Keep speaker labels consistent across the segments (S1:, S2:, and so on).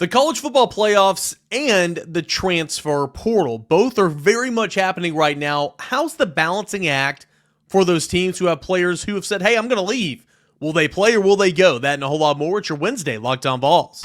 S1: The college football playoffs and the transfer portal, both are very much happening right now. How's the balancing act for those teams who have players who have said, hey, I'm going to leave? Will they play or will they go? That and a whole lot more. It's your Wednesday Locked On Vols.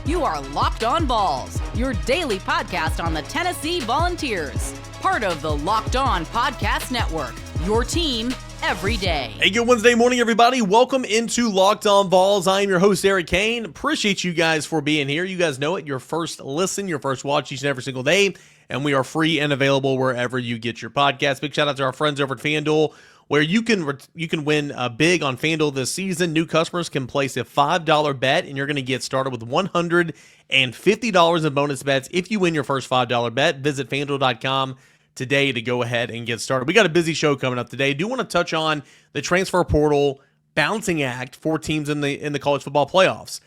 S2: You are Locked On Vols, your daily podcast on the Tennessee Volunteers. Part of the Locked On Podcast Network, your team every day.
S1: Hey, good Wednesday morning, everybody. Welcome into Locked On Vols. I am your host, Eric Cain. Appreciate you guys for being here. You guys know it. Your first listen, your first watch each and every single day. And we are free and available wherever you get your podcast. Big shout out to our friends over at FanDuel, where you can win big on FanDuel this season. New customers can place a $5 bet, and you're going to get started with $150 in bonus bets if you win your first $5 bet. Visit FanDuel.com today to go ahead and get started. We got a busy show coming up today. Do want to touch on the transfer portal balancing act for teams in the college football playoffs.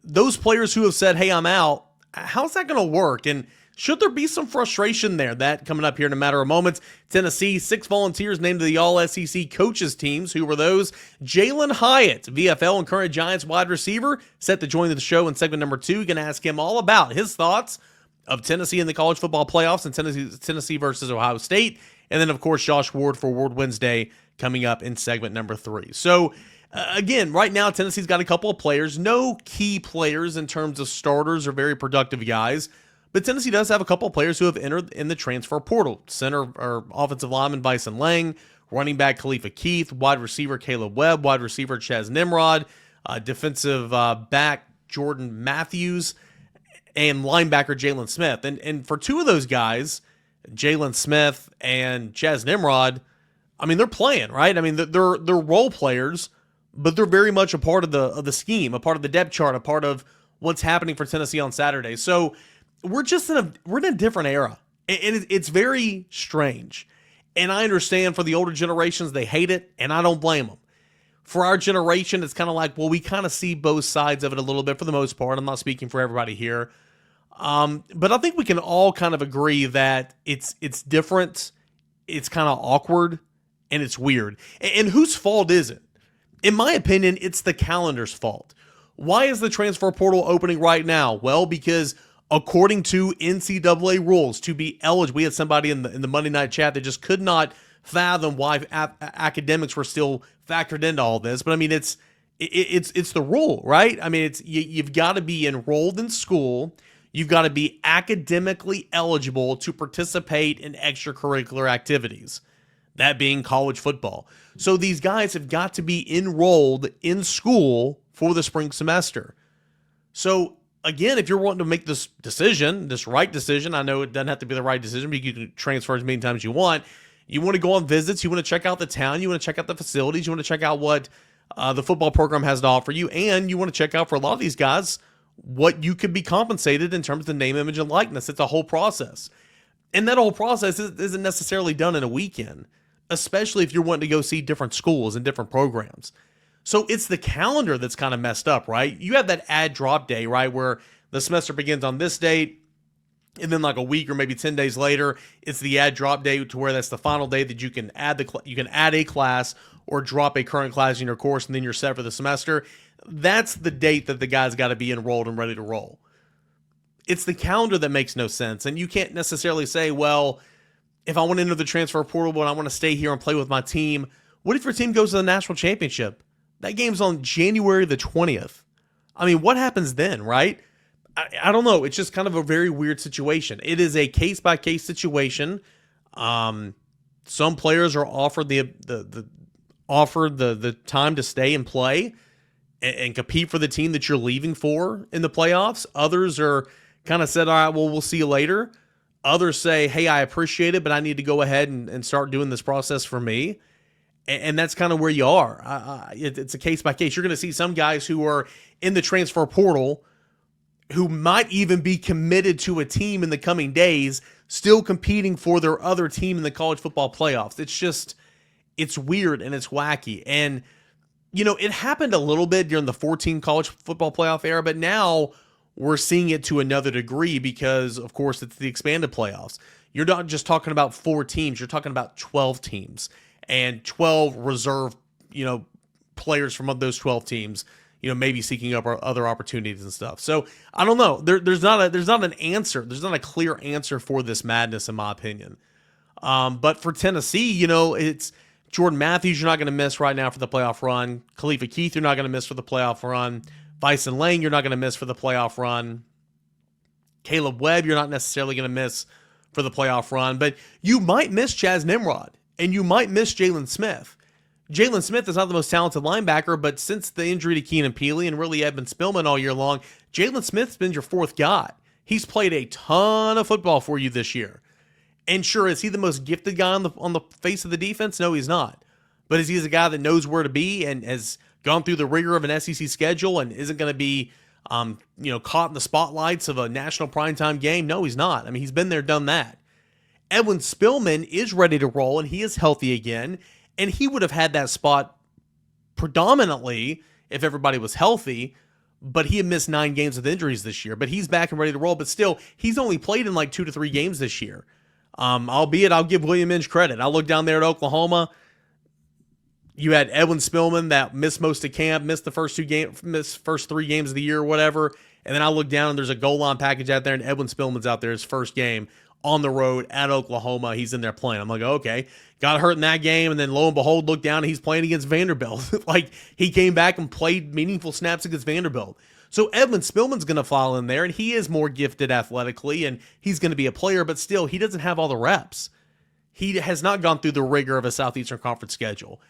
S1: Those players who have said, hey, I'm out, how's that going to work? And should there be some frustration there? That coming up here in a matter of moments. Tennessee, 6 volunteers named to the All-SEC coaches teams. Who were those? Jalin Hyatt, VFL and current Giants wide receiver, set to join the show in segment number 2. You can ask him all about his thoughts of Tennessee in the college football playoffs and Tennessee versus Ohio State. And then, of course, Josh Ward for Ward Wednesday coming up in segment number 3. So, again, right now, Tennessee's got a couple of players. No key players in terms of starters or very productive guys. But Tennessee does have a couple of players who have entered in the transfer portal. Center or offensive lineman Bison Lang, running back Khalifa Keith, wide receiver Caleb Webb, wide receiver Chaz Nimrod, defensive back Jordan Matthews, and linebacker Jalen Smith. And for two of those guys, Jalen Smith and Chaz Nimrod, I mean, they're playing, right? I mean, they're role players, but they're very much a part of the scheme, a part of the depth chart, a part of what's happening for Tennessee on Saturday. So we're in a different era, and it's very strange. And I understand for the older generations, they hate it, and I don't blame them. For our generation, it's kind of like, well, we kind of see both sides of it a little bit for the most part. I'm not speaking for everybody here. But I think we can all kind of agree that it's different, it's kind of awkward, and it's weird. And whose fault is it? In my opinion, it's the calendar's fault. Why is the transfer portal opening right now? Well, because according to NCAA rules, to be eligible, we had somebody in the Monday night chat that just could not fathom why academics were still factored into all this. But I mean, it's the rule, right? I mean, you've got to be enrolled in school. You've got to be academically eligible to participate in extracurricular activities, that being college football. So these guys have got to be enrolled in school for the spring semester. So again, if you're wanting to make this decision, this right decision, I know it doesn't have to be the right decision, but you can transfer as many times as you want. You want to go on visits. You want to check out the town. You want to check out the facilities. You want to check out what the football program has to offer you. And you want to check out, for a lot of these guys, what you could be compensated in terms of the name, image, and likeness. It's a whole process. And that whole process isn't necessarily done in a weekend, especially if you're wanting to go see different schools and different programs. So it's the calendar that's kind of messed up, right? You have that add drop day, right, where the semester begins on this date, and then like a week or maybe 10 days later, it's the add drop day, to where that's the final day that you can add a class or drop a current class in your course, and then you're set for the semester. That's the date that the guys got to be enrolled and ready to roll. It's the calendar that makes no sense, and you can't necessarily say, well, if I want to enter the transfer portal but I want to stay here and play with my team, what if your team goes to the national championship? That game's on January the 20th. I mean, what happens then, right? I don't know. It's just kind of a very weird situation. It is a case-by-case situation. Some players are offered the time to stay and play and compete for the team that you're leaving for in the playoffs. Others are kind of said, all right, well, we'll see you later. Others say, hey, I appreciate it, but I need to go ahead and start doing this process for me. And that's kind of where you are. It's a case by case. You're going to see some guys who are in the transfer portal who might even be committed to a team in the coming days, still competing for their other team in the college football playoffs. It's weird and it's wacky. And, it happened a little bit during the 14 college football playoff era, but now we're seeing it to another degree because, of course, it's the expanded playoffs. You're not just talking about 4 teams. You're talking about 12 teams and 12 reserve, players from those 12 teams, maybe seeking up other opportunities and stuff. So I don't know. There's not an answer. There's not a clear answer for this madness, in my opinion. But for Tennessee, it's Jordan Matthews you're not going to miss right now for the playoff run. Khalifa Keith you're not going to miss for the playoff run. Bison Lang you're not going to miss for the playoff run. Caleb Webb you're not necessarily going to miss for the playoff run. But you might miss Chaz Nimrod, and you might miss Jalen Smith. Jalen Smith is not the most talented linebacker, but since the injury to Keenan Peely and really Edmund Spillman all year long, Jalen Smith's been your fourth guy. He's played a ton of football for you this year. And sure, is he the most gifted guy on the face of the defense? No, he's not. But is he a guy that knows where to be and has gone through the rigor of an SEC schedule and isn't going to be caught in the spotlights of a national primetime game? No, he's not. I mean, he's been there, done that. Edwin Spillman is ready to roll, and he is healthy again. And he would have had that spot predominantly if everybody was healthy, but he had missed 9 games with injuries this year. But he's back and ready to roll. But still, he's only played in like 2 to 3 games this year. Albeit, I'll give William Inge credit. I look down there at Oklahoma. You had Edwin Spillman that missed most of camp, missed the first 3 games of the year or whatever. And then I look down and there's a goal line package out there, and Edwin Spillman's out there his first game on the road at Oklahoma. He's in there playing. I'm like, okay, got hurt in that game, and then lo and behold, look down and he's playing against Vanderbilt. Like, he came back and played meaningful snaps against Vanderbilt. So Edwin Spillman's going to fall in there, and he is more gifted athletically, and he's going to be a player, but still, he doesn't have all the reps. He has not gone through the rigor of a Southeastern Conference schedule.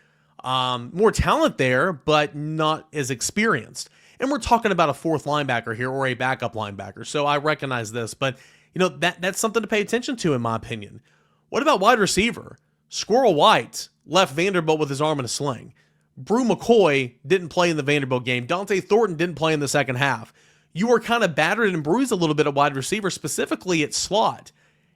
S1: More talent there, but not as experienced. And we're talking about a fourth linebacker here or a backup linebacker, so I recognize this, but that's something to pay attention to, in my opinion. What about wide receiver? Squirrel White left Vanderbilt with his arm in a sling. Brew McCoy didn't play in the Vanderbilt game. Dante Thornton didn't play in the second half. You were kind of battered and bruised a little bit at wide receiver, specifically at slot.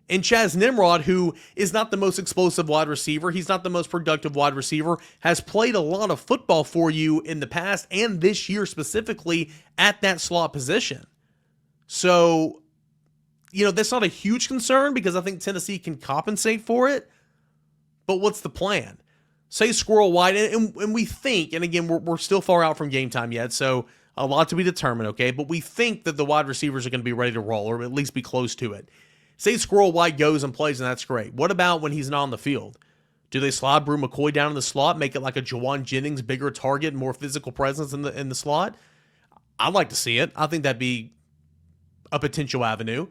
S1: And Chaz Nimrod, who is not the most explosive wide receiver, he's not the most productive wide receiver, has played a lot of football for you in the past and this year specifically at that slot position. So, that's not a huge concern because I think Tennessee can compensate for it. But what's the plan? Say Squirrel White, and we think, and again, we're still far out from game time yet, so a lot to be determined, okay? But we think that the wide receivers are going to be ready to roll, or at least be close to it. Say Squirrel White goes and plays, and that's great. What about when he's not on the field? Do they slide Brew McCoy down in the slot, make it like a Jawan Jennings, bigger target, more physical presence in the slot? I'd like to see it. I think that'd be a potential avenue.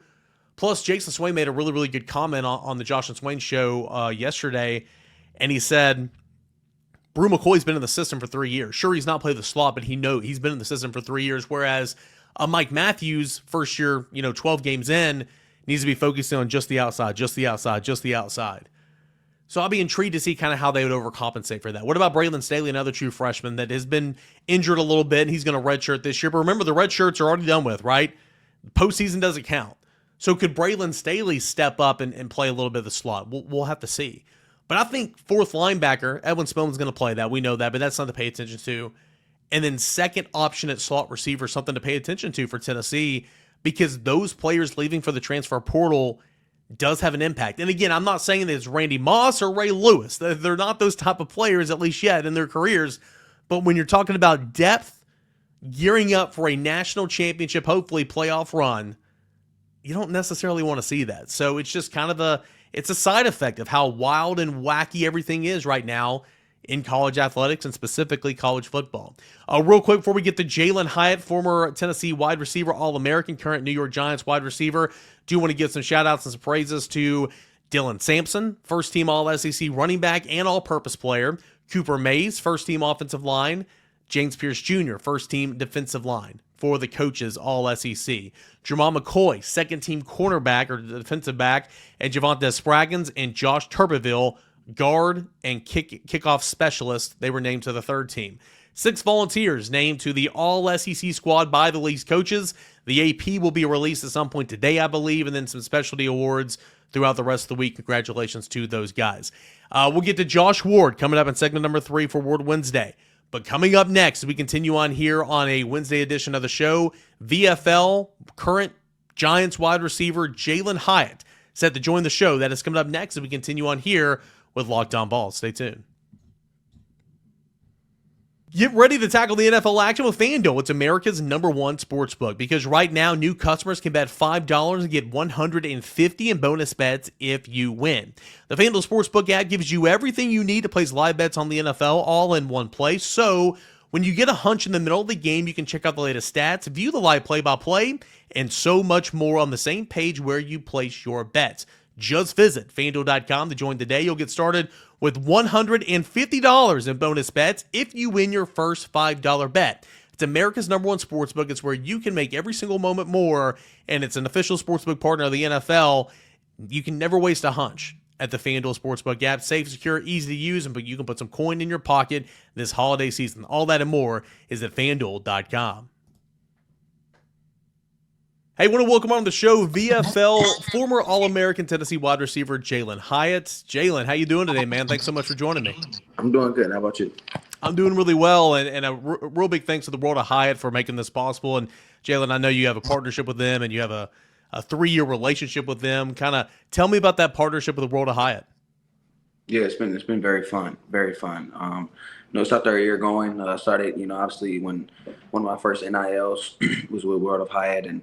S1: Plus, Jason Swain made a really, really good comment on the Josh and Swain show yesterday, and he said, Brew McCoy's been in the system for 3 years. Sure, he's not played the slot, but he's been in the system for 3 years, whereas Mike Matthews, first year, 12 games in, needs to be focusing on just the outside, just the outside, just the outside. So I'll be intrigued to see kind of how they would overcompensate for that. What about Braylon Staley, another true freshman that has been injured a little bit, and he's going to redshirt this year. But remember, the red shirts are already done with, right? Postseason doesn't count. So could Braylon Staley step up and play a little bit of the slot? We'll have to see. But I think fourth linebacker, Edwin Spillman's going to play that. We know that, but that's something to pay attention to. And then second option at slot receiver, something to pay attention to for Tennessee, because those players leaving for the transfer portal does have an impact. And again, I'm not saying that it's Randy Moss or Ray Lewis. They're not those type of players, at least yet, in their careers. But when you're talking about depth, gearing up for a national championship, hopefully playoff run, you don't necessarily want to see that. So it's just kind of it's a side effect of how wild and wacky everything is right now in college athletics and specifically college football. Real quick before we get to Jalin Hyatt, former Tennessee wide receiver, All-American, current New York Giants wide receiver, do want to give some shout-outs and some praises to Dylan Sampson, first-team All-SEC running back and all-purpose player, Cooper Mays, first-team offensive line, James Pierce Jr., first-team defensive line for the coaches, All-SEC. Jamal McCoy, second-team cornerback or defensive back, and Javonte Spraggins and Josh Turbeville, guard and kickoff specialist. They were named to the third team. 6 volunteers named to the All-SEC squad by the league's coaches. The AP will be released at some point today, I believe, and then some specialty awards throughout the rest of the week. Congratulations to those guys. We'll get to Josh Ward coming up in segment number 3 for Ward Wednesday. But coming up next, we continue on here on a Wednesday edition of the show, VFL current Giants wide receiver Jalin Hyatt set to join the show. That is coming up next as we continue on here with Locked On Vols. Stay tuned. Get ready to tackle the NFL action with FanDuel. It's America's #1 sportsbook because right now new customers can bet $5 and get $150 in bonus bets if you win. The FanDuel Sportsbook app gives you everything you need to place live bets on the NFL all in one place. So when you get a hunch in the middle of the game, you can check out the latest stats, view the live play-by-play, and so much more on the same page where you place your bets. Just visit FanDuel.com to join today. You'll get started with $150 in bonus bets if you win your first $5 bet. It's America's #1 sportsbook. It's where you can make every single moment more, and it's an official sportsbook partner of the NFL. You can never waste a hunch at the FanDuel Sportsbook app. Safe, secure, easy to use, but you can put some coin in your pocket this holiday season. All that and more is at FanDuel.com. Hey, I want to welcome on the show VFL former All-American Tennessee wide receiver Jalin Hyatt. Jalin, how you doing today, man? Thanks so much for joining me.
S3: I'm doing good. How about you?
S1: I'm doing really well, and a real big thanks to the World of Hyatt for making this possible. And Jalin, I know you have a partnership with them, and you have a 3-year relationship with them. Kind of tell me about that partnership with the World of Hyatt.
S3: Yeah, it's been very fun, very fun. It's our 3rd year going. I started, obviously when one of my first NILs was with World of Hyatt, and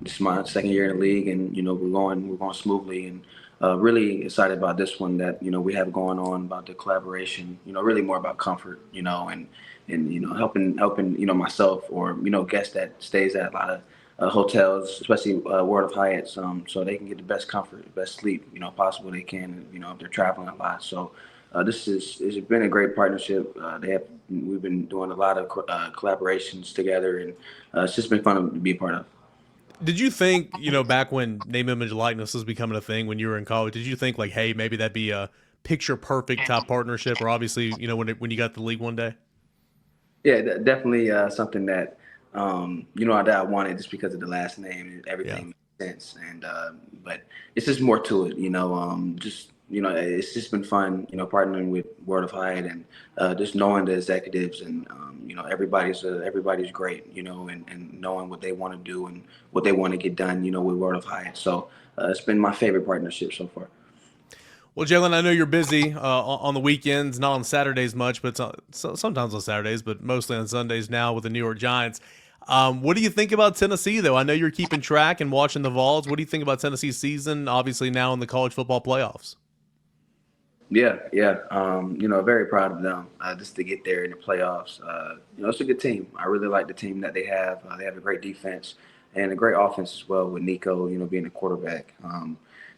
S3: this is my 2nd year in the league, and we're going smoothly, and really excited about this one that we have going on, about the collaboration. Really more about comfort, and helping myself or guests that stays at a lot of hotels, especially World of Hyatt, so they can get the best comfort, the best sleep possible they can, if they're traveling a lot. So it's been a great partnership. We've been doing a lot of collaborations together, and it's just been fun to be a part of.
S1: Did you think, back when name, image, likeness was becoming a thing when you were in college, did you think like, hey, maybe that'd be a picture perfect top partnership, or obviously, when you got the league one day?
S3: Yeah, definitely something that, that I wanted just because of the last name and everything makes sense. And, but it's just more to it, it's just been fun, partnering with World of Hyatt, and just knowing the executives, and everybody's great, and knowing what they want to do and what they want to get done, with World of Hyatt. So it's been my favorite partnership so far.
S1: Well, Jalin, I know you're busy on the weekends, not on Saturdays much, but sometimes on Saturdays, but mostly on Sundays now with the New York Giants. What do you think about Tennessee, though? I know you're keeping track and watching the Vols. What do you think about Tennessee's season, obviously now in the college football playoffs?
S3: Yeah. Very proud of them just to get there in the playoffs. It's a good team. I really like the team that they have. They have a great defense and a great offense as well with Nico, being the quarterback.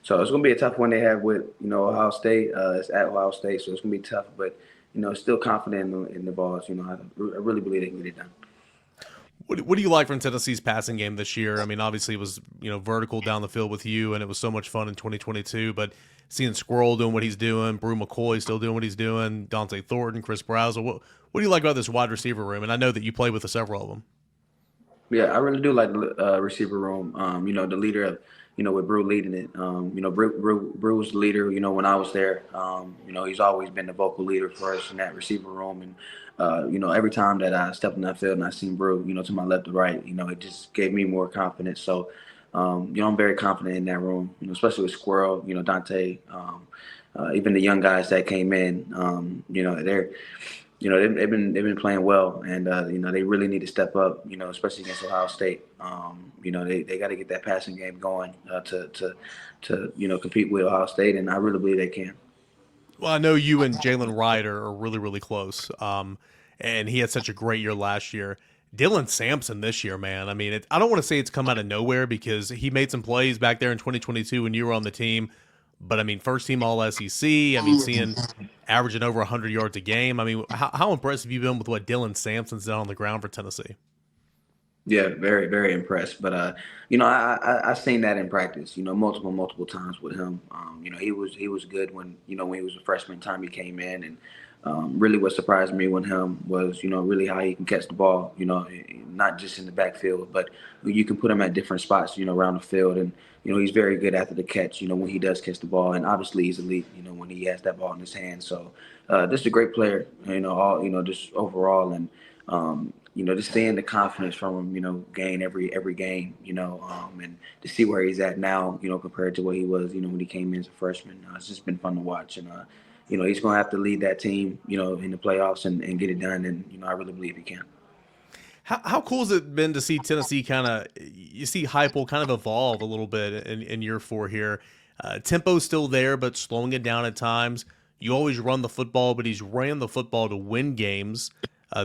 S3: So it's going to be a tough one they have with, Ohio State. It's at Ohio State, so it's going to be tough. But, still confident in the Vols. I really believe they can get it done.
S1: What do you like from Tennessee's passing game this year? I mean, obviously it was, vertical down the field with you, and it was so much fun in 2022. But seeing Squirrel doing what he's doing, Brew McCoy still doing what he's doing, Dante Thornton, Chris Browser. What do you like about this wide receiver room? And I know that you play with several of them. Yeah,
S3: I really do like the receiver room. The leader of, with Brew leading it. Brew was the leader, when I was there. He's always been the vocal leader for us in that receiver room. And, every time that I stepped in that field and I seen Brew, to my left or right, it just gave me more confidence. So, I'm very confident in that room, especially with Squirrel, Dante, even the young guys that came in, they've been playing well, and they really need to step up, especially against Ohio State. They got to get that passing game going to compete with Ohio State, and I really believe they can.
S1: Well, I know you and Jalen Ryder are really, really close, and he had such a great year last year. Dylan Sampson this year, man. I mean, I don't want to say it's come out of nowhere because he made some plays back there in 2022 when you were on the team. But, I mean, first team All-SEC. I mean, seeing averaging over 100 yards a game. I mean, how impressed have you been with what Dylan Sampson's done on the ground for Tennessee?
S3: Yeah, very, very impressed. But, I've seen that in practice, multiple times with him. He was good when he was a freshman time he came in. And really what surprised me with him was, really how he can catch the ball, not just in the backfield, but you can put him at different spots, around the field. And, he's very good after the catch, when he does catch the ball. And obviously he's elite, when he has that ball in his hand. So just a great player, just overall. And, just seeing the confidence from him, gain every game, and to see where he's at now, compared to where he was, when he came in as a freshman. It's just been fun to watch. And, he's going to have to lead that team, in the playoffs and get it done. And, I really believe he can.
S1: How cool has it been to see Tennessee you see Heupel kind of evolve a little bit in year 4 here? Tempo's still there, but slowing it down at times. You always run the football, but he's ran the football to win games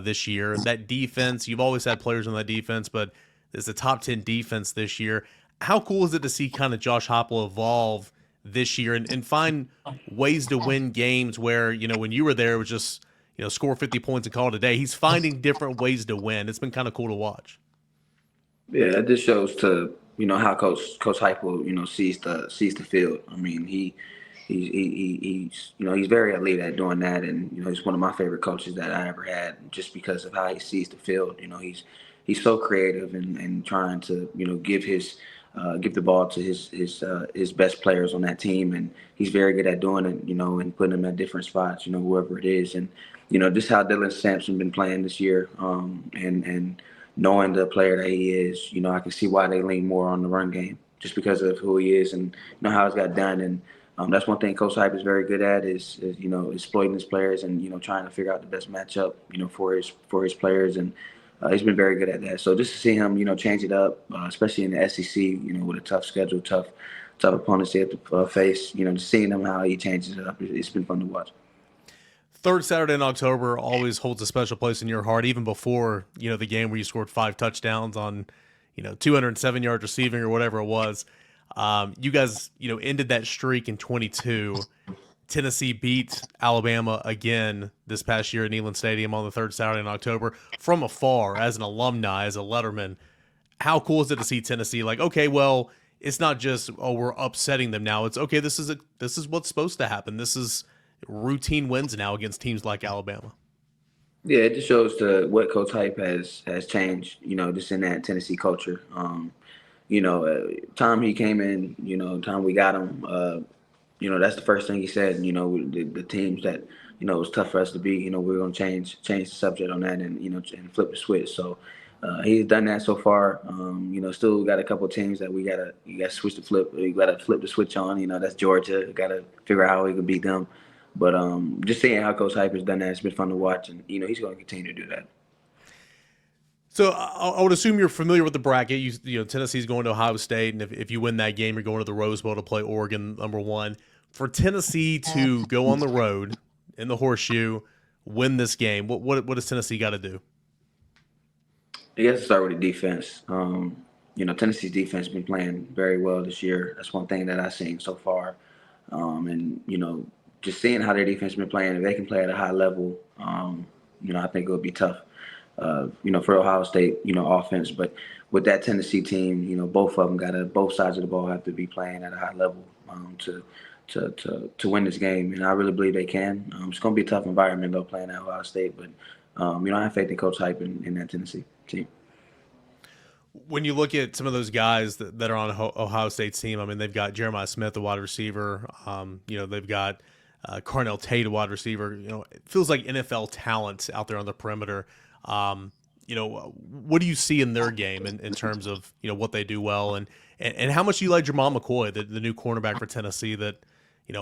S1: this year. That defense, you've always had players on that defense, but it's a top 10 defense this year. How cool is it to see kind of Josh Heupel evolve this year and find ways to win games where, when you were there, it was just, score 50 points and call it a day. He's finding different ways to win. It's been kind of cool to watch.
S3: Yeah, that just shows to, how Coach Heupel, sees the field. I mean, he's very elite at doing that, and he's one of my favorite coaches that I ever had, just because of how he sees the field. He's so creative and trying to give the ball to his best players on that team, and he's very good at doing it, and putting them at different spots, whoever it is, and just how Dylan Sampson been playing this year, and knowing the player that he is, I can see why they lean more on the run game, just because of who he is and how it's got done. And that's one thing Coach Hype is very good at is exploiting his players and trying to figure out the best matchup for his players, and he's been very good at that. So just to see him change it up, especially in the SEC, with a tough schedule, tough opponents they have to face, just seeing him how he changes it up, it's been fun to watch.
S1: Third Saturday in October always holds a special place in your heart, even before, the game where you scored 5 touchdowns on, 207 yards receiving or whatever it was. You guys, ended that streak in 22. Tennessee beat Alabama again this past year at Neyland Stadium on the third Saturday in October from afar as an alumni, as a Letterman. How cool is it to see Tennessee like, okay, well, it's not just, oh, we're upsetting them now. It's okay. This is what's supposed to happen. This is routine wins now against teams like Alabama.
S3: Yeah, it just shows what Coach Hype has changed, just in that Tennessee culture. Time he came in, time we got him, that's the first thing he said. The teams that it was tough for us to beat. We're gonna change the subject on that and and flip the switch. So he's done that so far. Still got a couple of teams that you gotta switch the flip. You gotta flip the switch on. That's Georgia. Got to figure out how we can beat them. But just seeing how Coach Hype has done that, it's been fun to watch, and he's going to continue to do that.
S1: So I would assume you're familiar with the bracket. Tennessee's going to Ohio State, and if you win that game, you're going to the Rose Bowl to play Oregon, number 1. For Tennessee to go on the road in the Horseshoe, win this game, what does Tennessee got to do?
S3: You have to start with the defense. Tennessee's defense has been playing very well this year. That's one thing that I've seen so far, and just seeing how their defense has been playing, if they can play at a high level, I think it would be tough, for Ohio State, offense. But with that Tennessee team, both of them both sides of the ball have to be playing at a high level to win this game. And I really believe they can. It's going to be a tough environment, though, playing at Ohio State. But, I have faith in Coach Hype in that Tennessee team.
S1: When you look at some of those guys that are on Ohio State's team, I mean, they've got Jeremiah Smith, the wide receiver. They've got Carnell Tate, a wide receiver. It feels like NFL talent out there on the perimeter. What do you see in their game in terms of what they do well, and how much do you like Jamal McCoy, the new cornerback for Tennessee that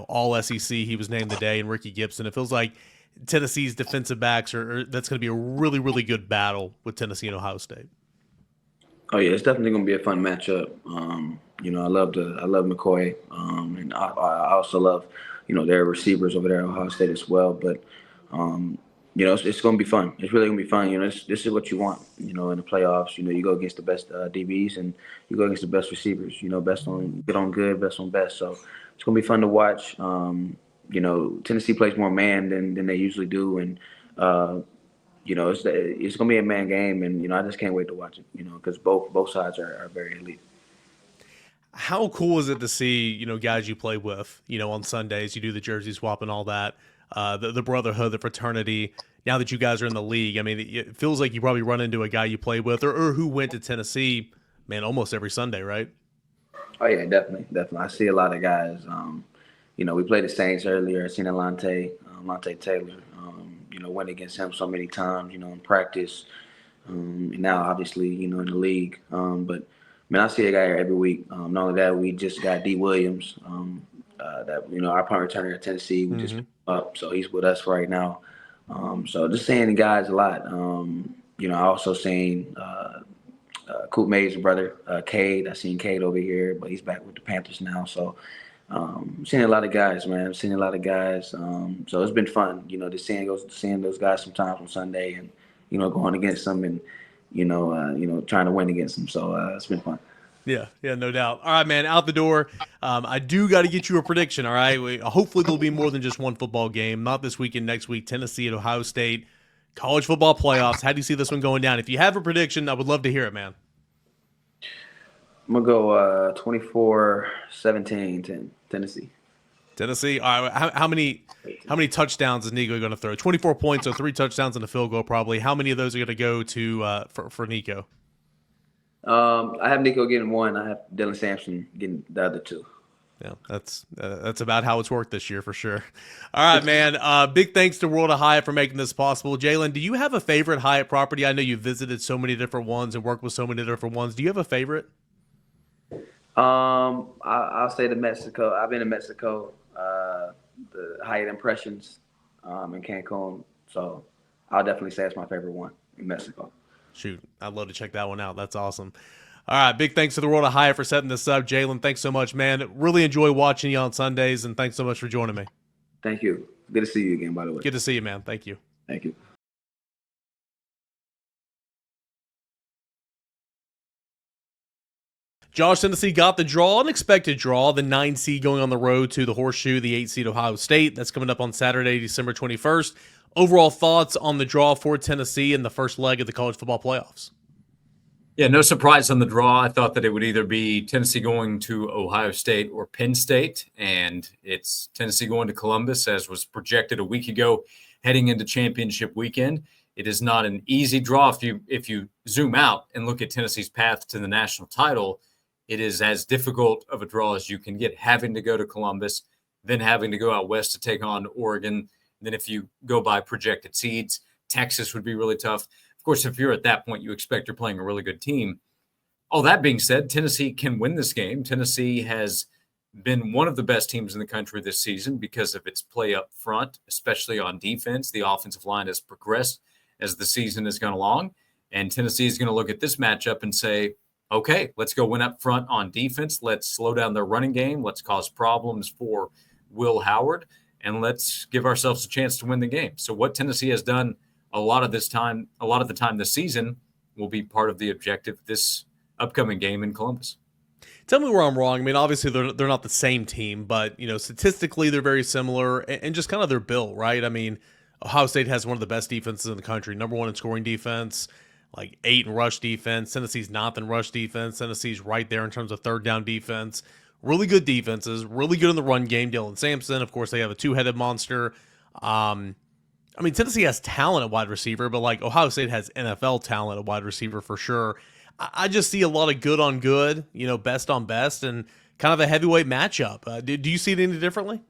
S1: all SEC, he was named today, and Ricky Gibson. It feels like Tennessee's defensive backs that's going to be a really, really good battle with Tennessee and Ohio State.
S3: Oh yeah, it's definitely going to be a fun matchup. I love McCoy, and I also love their receivers over there at Ohio State as well. But it's going to be fun. It's really going to be fun. This is what you want. In the playoffs, you go against the best DBs and you go against the best receivers. Best on good, best on best. So it's going to be fun to watch. Tennessee plays more man than they usually do, and it's going to be a man game, and I just can't wait to watch it. Because both sides are very elite.
S1: How cool is it to see, guys you play with, on Sundays, you do the jersey swap and all that, the brotherhood, the fraternity, now that you guys are in the league? I mean, it feels like you probably run into a guy you play with or who went to Tennessee, man, almost every Sunday, right?
S3: Oh, yeah, definitely. I see a lot of guys. We played the Saints earlier. I seen Alante Taylor, went against him so many times, in practice, and now obviously, in the league. But I see a guy here every week. Not only that, we just got D. Williams that our punt returner at Tennessee. We just
S1: Mm-hmm.
S3: picked him up, so he's with us right now. So just seeing the guys a lot. I also seen Coop Mays' brother, Cade. I seen Cade over here, but he's back with the Panthers now. So seeing a lot of guys, man. I've seen a lot of guys. So it's been fun, just seeing those guys sometimes on Sunday and, going against them and, trying to win against them. So it's been fun.
S1: Yeah, no doubt. All right, man, out the door. I do got to get you a prediction, all right? Hopefully there'll be more than just one football game. Not this weekend, next week, Tennessee at Ohio State. College football playoffs. How do you see this one going down? If you have a prediction, I would love to hear it, man.
S3: I'm going to go 24-17 Tennessee.
S1: Tennessee. All right, how many touchdowns is Nico going to throw? 24 points, so 3 touchdowns and a field goal probably. How many of those are going to go to for Nico?
S3: I have Nico getting 1. I have Dylan Sampson getting the other 2.
S1: Yeah, that's about how it's worked this year for sure. All right, man. Big thanks to World of Hyatt for making this possible. Jalin, do you have a favorite Hyatt property? I know you've visited so many different ones and worked with so many different ones. Do you have a favorite?
S3: I'll say the Mexico. I've been to Mexico, the Hyatt Impressions in Cancun. So I'll definitely say it's my favorite one in Mexico.
S1: Shoot, I'd love to check that one out. That's awesome. All right, big thanks to the World of Hyatt for setting this up. Jalin, thanks so much, man. Really enjoy watching you on Sundays, and thanks so much for joining me.
S3: Thank you. Good to see you again, by the way.
S1: Good to see you, man. Thank you.
S3: Thank you.
S1: Josh, Tennessee got the draw, unexpected draw, the 9 seed going on the road to the Horseshoe, the 8 seed Ohio State. That's coming up on Saturday, December 21st. Overall thoughts on the draw for Tennessee in the first leg of the college football playoffs?
S4: Yeah, no surprise on the draw. I thought that it would either be Tennessee going to Ohio State or Penn State, and it's Tennessee going to Columbus, as was projected a week ago, heading into championship weekend. It is not an easy draw. If you zoom out and look at Tennessee's path to the national title, it is as difficult of a draw as you can get, having to go to Columbus, then having to go out west to take on Oregon. Then if you go by projected seeds, Texas would be really tough. Of course, if you're at that point, you expect you're playing a really good team. All that being said, Tennessee can win this game. Tennessee has been one of the best teams in the country this season because of its play up front, especially on defense. The offensive line has progressed as the season has gone along. And Tennessee is going to look at this matchup and say, okay, let's go win up front on defense. Let's slow down their running game. Let's cause problems for Will Howard, and let's give ourselves a chance to win the game. So what Tennessee has done a lot of the time this season will be part of the objective this upcoming game in Columbus.
S1: Tell me where I'm wrong. I mean, obviously they're not the same team, but statistically they're very similar and just kind of their build, right? I mean, Ohio State has one of the best defenses in the country, number 1 in scoring defense, like 8 in rush defense. Tennessee's 9th in rush defense. Tennessee's right there in terms of third down defense. Really good defenses, really good in the run game. Jalin Sampson, of course, they have a 2-headed monster. I mean, Tennessee has talent at wide receiver, but like Ohio State has NFL talent at wide receiver for sure. I just see a lot of good on good, best on best, and kind of a heavyweight matchup. Do you see it any differently?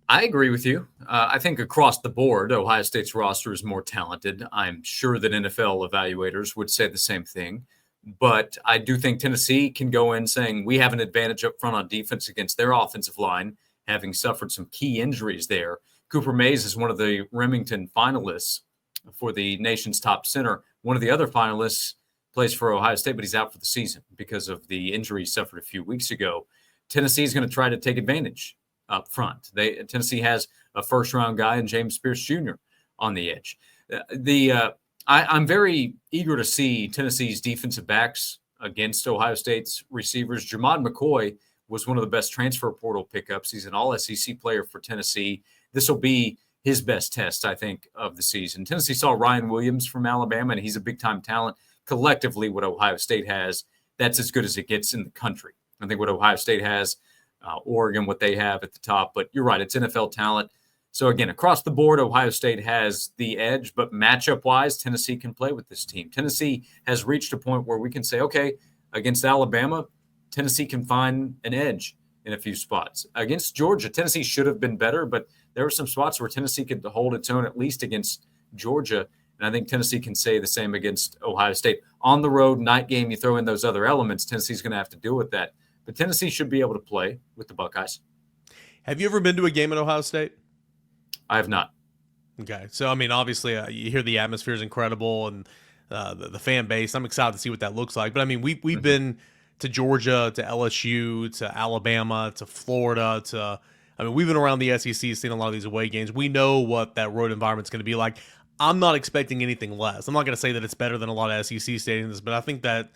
S4: I agree with you. I think across the board, Ohio State's roster is more talented. I'm sure that NFL evaluators would say the same thing. But I do think Tennessee can go in saying we have an advantage up front on defense against their offensive line, having suffered some key injuries there. Cooper Mays is one of the Remington finalists for the nation's top center. One of the other finalists plays for Ohio State, but he's out for the season because of the injury he suffered a few weeks ago. Tennessee is going to try to take advantage up front. Tennessee has a first-round guy in James Pierce Jr. on the edge. I'm very eager to see Tennessee's defensive backs against Ohio State's receivers. Jamad McCoy was one of the best transfer portal pickups. He's an all-SEC player for Tennessee. This will be his best test, I think, of the season. Tennessee saw Ryan Williams from Alabama, and he's a big-time talent. Collectively, what Ohio State has, that's as good as it gets in the country. I think what Ohio State has, Oregon, what they have at the top. But you're right, it's NFL talent. So, again, across the board, Ohio State has the edge. But matchup-wise, Tennessee can play with this team. Tennessee has reached a point where we can say, okay, against Alabama, Tennessee can find an edge in a few spots. Against Georgia, Tennessee should have been better, but there were some spots where Tennessee could hold its own, at least against Georgia. And I think Tennessee can say the same against Ohio State. On the road, night game, you throw in those other elements, Tennessee's going to have to deal with that. But Tennessee should be able to play with the Buckeyes.
S1: Have you ever been to a game at Ohio State?
S4: I have not.
S1: Okay. So, I mean, obviously, you hear the atmosphere is incredible and the fan base. I'm excited to see what that looks like. But, I mean, we've been to Georgia, to LSU, to Alabama, to Florida, we've been around the SEC, seen a lot of these away games. We know what that road environment's going to be like. I'm not expecting anything less. I'm not going to say that it's better than a lot of SEC stadiums, but I think that,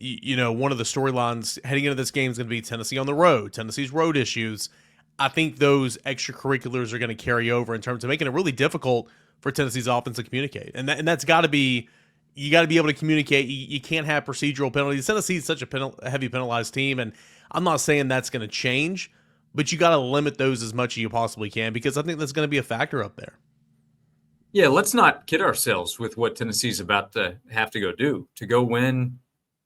S1: one of the storylines heading into this game is going to be Tennessee on the road, Tennessee's road issues. I think those extracurriculars are going to carry over in terms of making it really difficult for Tennessee's offense to communicate. And that's got to be, you got to be able to communicate. You can't have procedural penalties. Tennessee is such a heavy penalized team, and I'm not saying that's going to change, but you got to limit those as much as you possibly can because I think that's going to be a factor up there.
S4: Yeah, let's not kid ourselves with what Tennessee's about to have to go do. To go win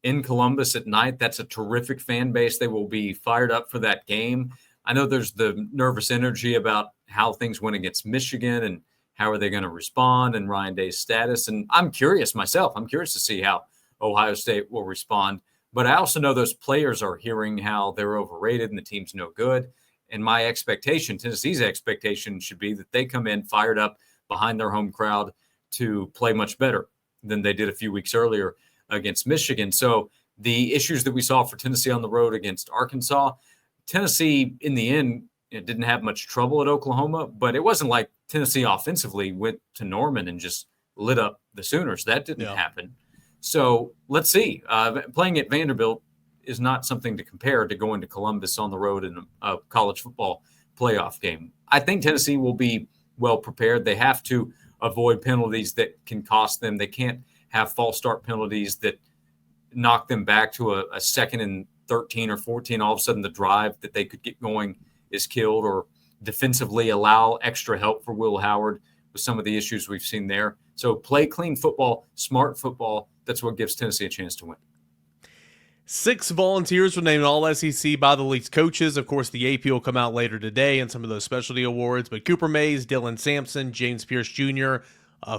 S4: in Columbus at night, that's a terrific fan base. They will be fired up for that game. I know there's the nervous energy about how things went against Michigan and how are they going to respond and Ryan Day's status. And I'm curious myself. I'm curious to see how Ohio State will respond. But I also know those players are hearing how they're overrated and the team's no good. And my expectation, Tennessee's expectation, should be that they come in fired up behind their home crowd to play much better than they did a few weeks earlier against Michigan. So the issues that we saw for Tennessee on the road against Arkansas, Tennessee, in the end, didn't have much trouble at Oklahoma, but it wasn't like Tennessee offensively went to Norman and just lit up the Sooners. That didn't happen. So let's see. Playing at Vanderbilt is not something to compare to going to Columbus on the road in a college football playoff game. I think Tennessee will be well prepared. They have to avoid penalties that can cost them. They can't have false start penalties that knock them back to a second and 13 or 14, all of a sudden the drive that they could get going is killed, or defensively allow extra help for Will Howard with some of the issues we've seen there. So play clean football, smart football. That's what gives Tennessee a chance to win.
S1: 6 Volunteers were named All-SEC by the league's coaches. Of course, the AP will come out later today and some of those specialty awards, but Cooper Mays, Dylan Sampson, James Pierce Jr.,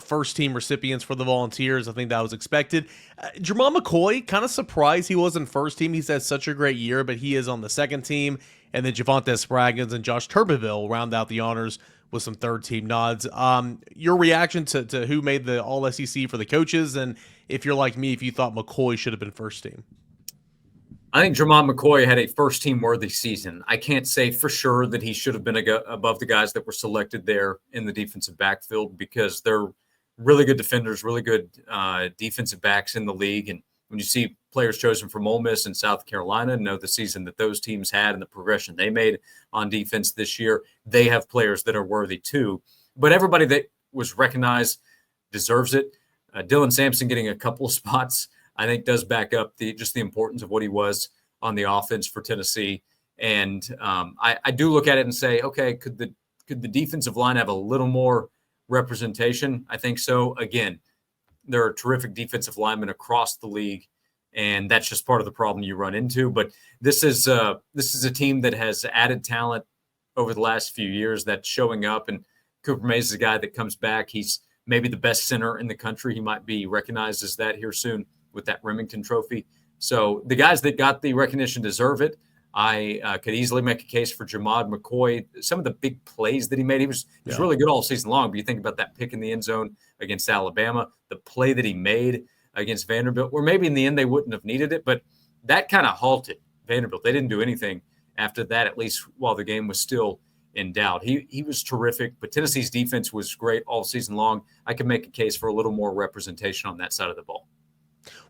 S1: first-team recipients for the Volunteers. I think that was expected. Jermon McCoy, kind of surprised he wasn't first team. He's had such a great year, but he is on the second team. And then Javonte Spraggins and Josh Turbeville round out the honors with some third-team nods. Your reaction to who made the All-SEC for the coaches, and if you're like me, if you thought McCoy should have been first team?
S4: I think Jermon McCoy had a first-team worthy season. I can't say for sure that he should have been above the guys that were selected there in the defensive backfield because they're really good defenders, really good defensive backs in the league. And when you see players chosen from Ole Miss and South Carolina, know the season that those teams had and the progression they made on defense this year, they have players that are worthy too. But everybody that was recognized deserves it. Dylan Sampson getting a couple of spots, I think, does back up the importance of what he was on the offense for Tennessee. And I do look at it and say, okay, could the defensive line have a little more representation? I think so. Again, there are terrific defensive linemen across the league, and that's just part of the problem you run into. But this is a team that has added talent over the last few years that's showing up. And Cooper Mays is a guy that comes back. He's maybe the best center in the country. He might be recognized as that here soon with that Remington Trophy. So the guys that got the recognition deserve it. I could easily make a case for Jermon McCoy. Some of the big plays that he made, he was really good all season long. But you think about that pick in the end zone against Alabama, the play that he made against Vanderbilt, where maybe in the end they wouldn't have needed it, but that kind of halted Vanderbilt. They didn't do anything after that, at least while the game was still in doubt. He was terrific, but Tennessee's defense was great all season long. I could make a case for a little more representation on that side of the ball.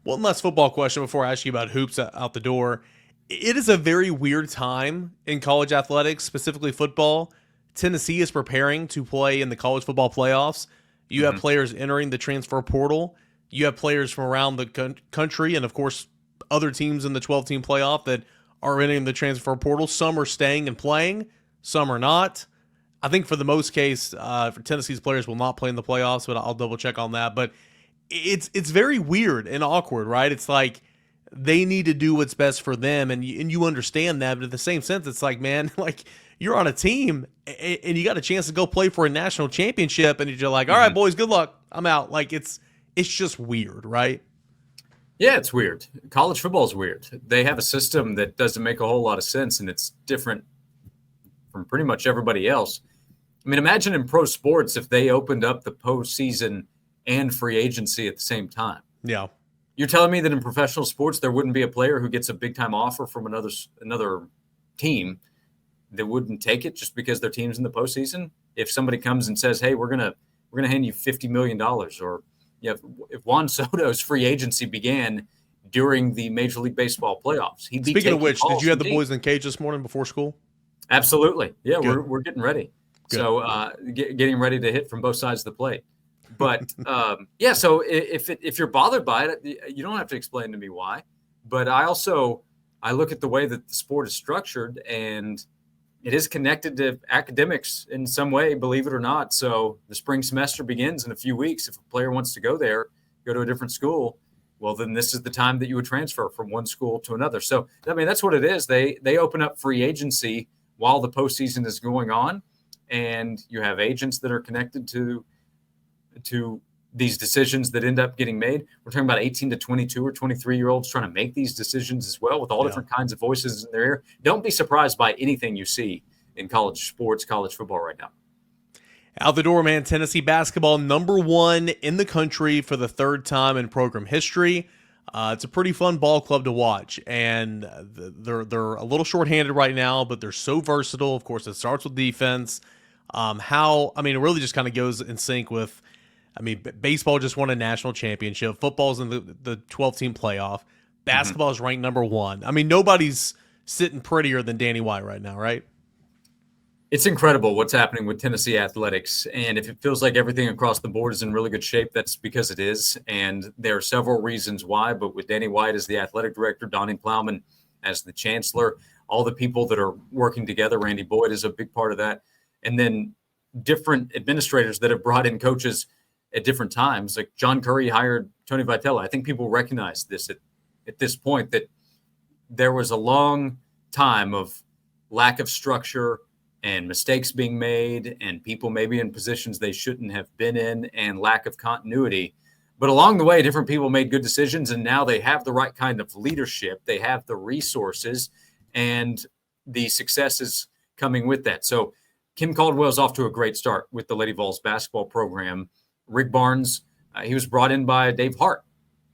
S1: One last football question before I ask you about hoops out the door. It is a very weird time in college athletics, specifically football. Tennessee is preparing to play in the college football playoffs. You have players entering the transfer portal. You have players from around the country and, of course, other teams in the 12-team playoff that are entering the transfer portal. Some are staying and playing. Some are not. I think for the most case, for Tennessee's players will not play in the playoffs, but I'll double-check on that. But it's very weird and awkward, right? It's like they need to do what's best for them, and you understand that. But in the same sense, it's like, man, like you're on a team and you got a chance to go play for a national championship, and you're like, all right, boys, good luck. I'm out. Like it's just weird, right?
S4: Yeah, it's weird. College football is weird. They have a system that doesn't make a whole lot of sense, and it's different from pretty much everybody else. I mean, imagine in pro sports if they opened up the postseason and free agency at the same time.
S1: Yeah.
S4: You're telling me that in professional sports there wouldn't be a player who gets a big-time offer from another team that wouldn't take it just because their team's in the postseason? If somebody comes and says, "Hey, we're gonna hand you $50 million," or if Juan Soto's free agency began during the Major League Baseball playoffs, he'd be
S1: Speaking of which, did you have the
S4: teams.
S1: boys in the cage this morning before school?
S4: Absolutely. Yeah,
S1: Good.
S4: we're getting ready.
S1: Good.
S4: So getting ready to hit from both sides of the plate. But so if you're bothered by it, you don't have to explain to me why. But I look at the way that the sport is structured, and it is connected to academics in some way, believe it or not. So the spring semester begins in a few weeks. If a player wants to go to a different school, well, then this is the time that you would transfer from one school to another. So, I mean, that's what it is. They open up free agency while the postseason is going on, and you have agents that are connected to these decisions that end up getting made. We're talking about 18 to 22 or 23-year-olds trying to make these decisions as well, with all different kinds of voices in their ear. Don't be surprised by anything you see in college sports, college football right now.
S1: Out the door, man. Tennessee basketball #1 in the country for the third time in program history. It's a pretty fun ball club to watch, and they're a little shorthanded right now, but they're so versatile. Of course, it starts with defense. It really just kind of goes in sync with, baseball just won a national championship. Football's in the 12-team playoff. Basketball is ranked #1. Nobody's sitting prettier than Danny White right now, right?
S4: It's incredible what's happening with Tennessee athletics. And if it feels like everything across the board is in really good shape, that's because it is. And there are several reasons why. But with Danny White as the athletic director, Donnie Plowman as the chancellor, all the people that are working together, Randy Boyd is a big part of that. And then different administrators that have brought in coaches at different times. Like John Curry hired Tony Vitella. I think people recognize this at this point, that there was a long time of lack of structure and mistakes being made and people maybe in positions they shouldn't have been in and lack of continuity. But along the way, different people made good decisions, and now they have the right kind of leadership. They have the resources, and the success is coming with that. So Kim Caldwell's off to a great start with the Lady Vols basketball program. Rick Barnes, he was brought in by Dave Hart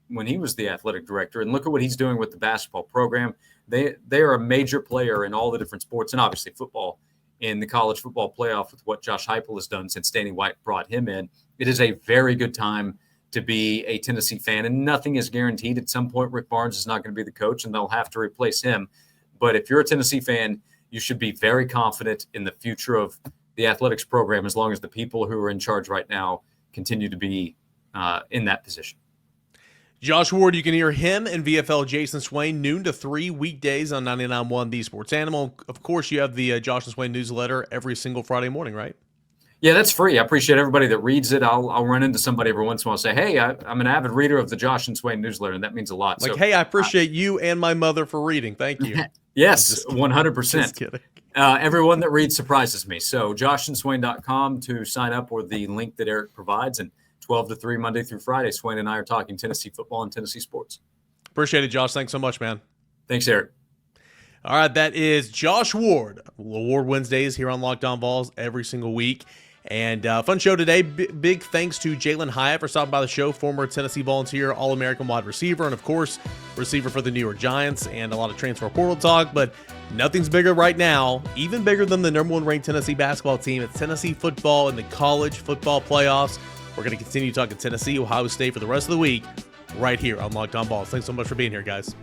S4: when he was the athletic director, and look at what he's doing with the basketball program. They are a major player in all the different sports, and obviously football in the college football playoff with what Josh Heupel has done since Danny White brought him in. It is a very good time to be a Tennessee fan, and nothing is guaranteed. At some point, Rick Barnes is not going to be the coach, and they'll have to replace him. But if you're a Tennessee fan, you should be very confident in the future of the athletics program, as long as the people who are in charge right now continue to be in that position.
S1: Josh Ward, you can hear him and VFL Jason Swain noon to 3 weekdays on 99.1 The Sports Animal. Of course, you have the Josh and Swain newsletter every single Friday morning, right?
S4: Yeah, that's free. I appreciate everybody that reads it. I'll run into somebody every once in a while and say, hey, I'm an avid reader of the Josh and Swain newsletter, and that means a lot.
S1: Hey, I appreciate you and my mother for reading. Thank you.
S4: Yes, 100%.
S1: Just kidding.
S4: Everyone that reads surprises me. So joshandswain.com to sign up, or the link that Eric provides, and 12 to 3 Monday through Friday, Swain and I are talking Tennessee football and Tennessee sports.
S1: Appreciate it, Josh. Thanks so much, man.
S4: Thanks, Eric.
S1: All right, that is Josh Ward. Award Wednesdays here on Locked On Vols every single week. And fun show today. Big thanks to Jalin Hyatt for stopping by the show, former Tennessee Volunteer, All-American wide receiver, and of course, receiver for the New York Giants, and a lot of transfer portal talk. But nothing's bigger right now, even bigger than the #1 ranked Tennessee basketball team. It's Tennessee football in the college football playoffs. We're going to continue talking Tennessee, Ohio State for the rest of the week right here on Locked On Vols. Thanks so much for being here, guys.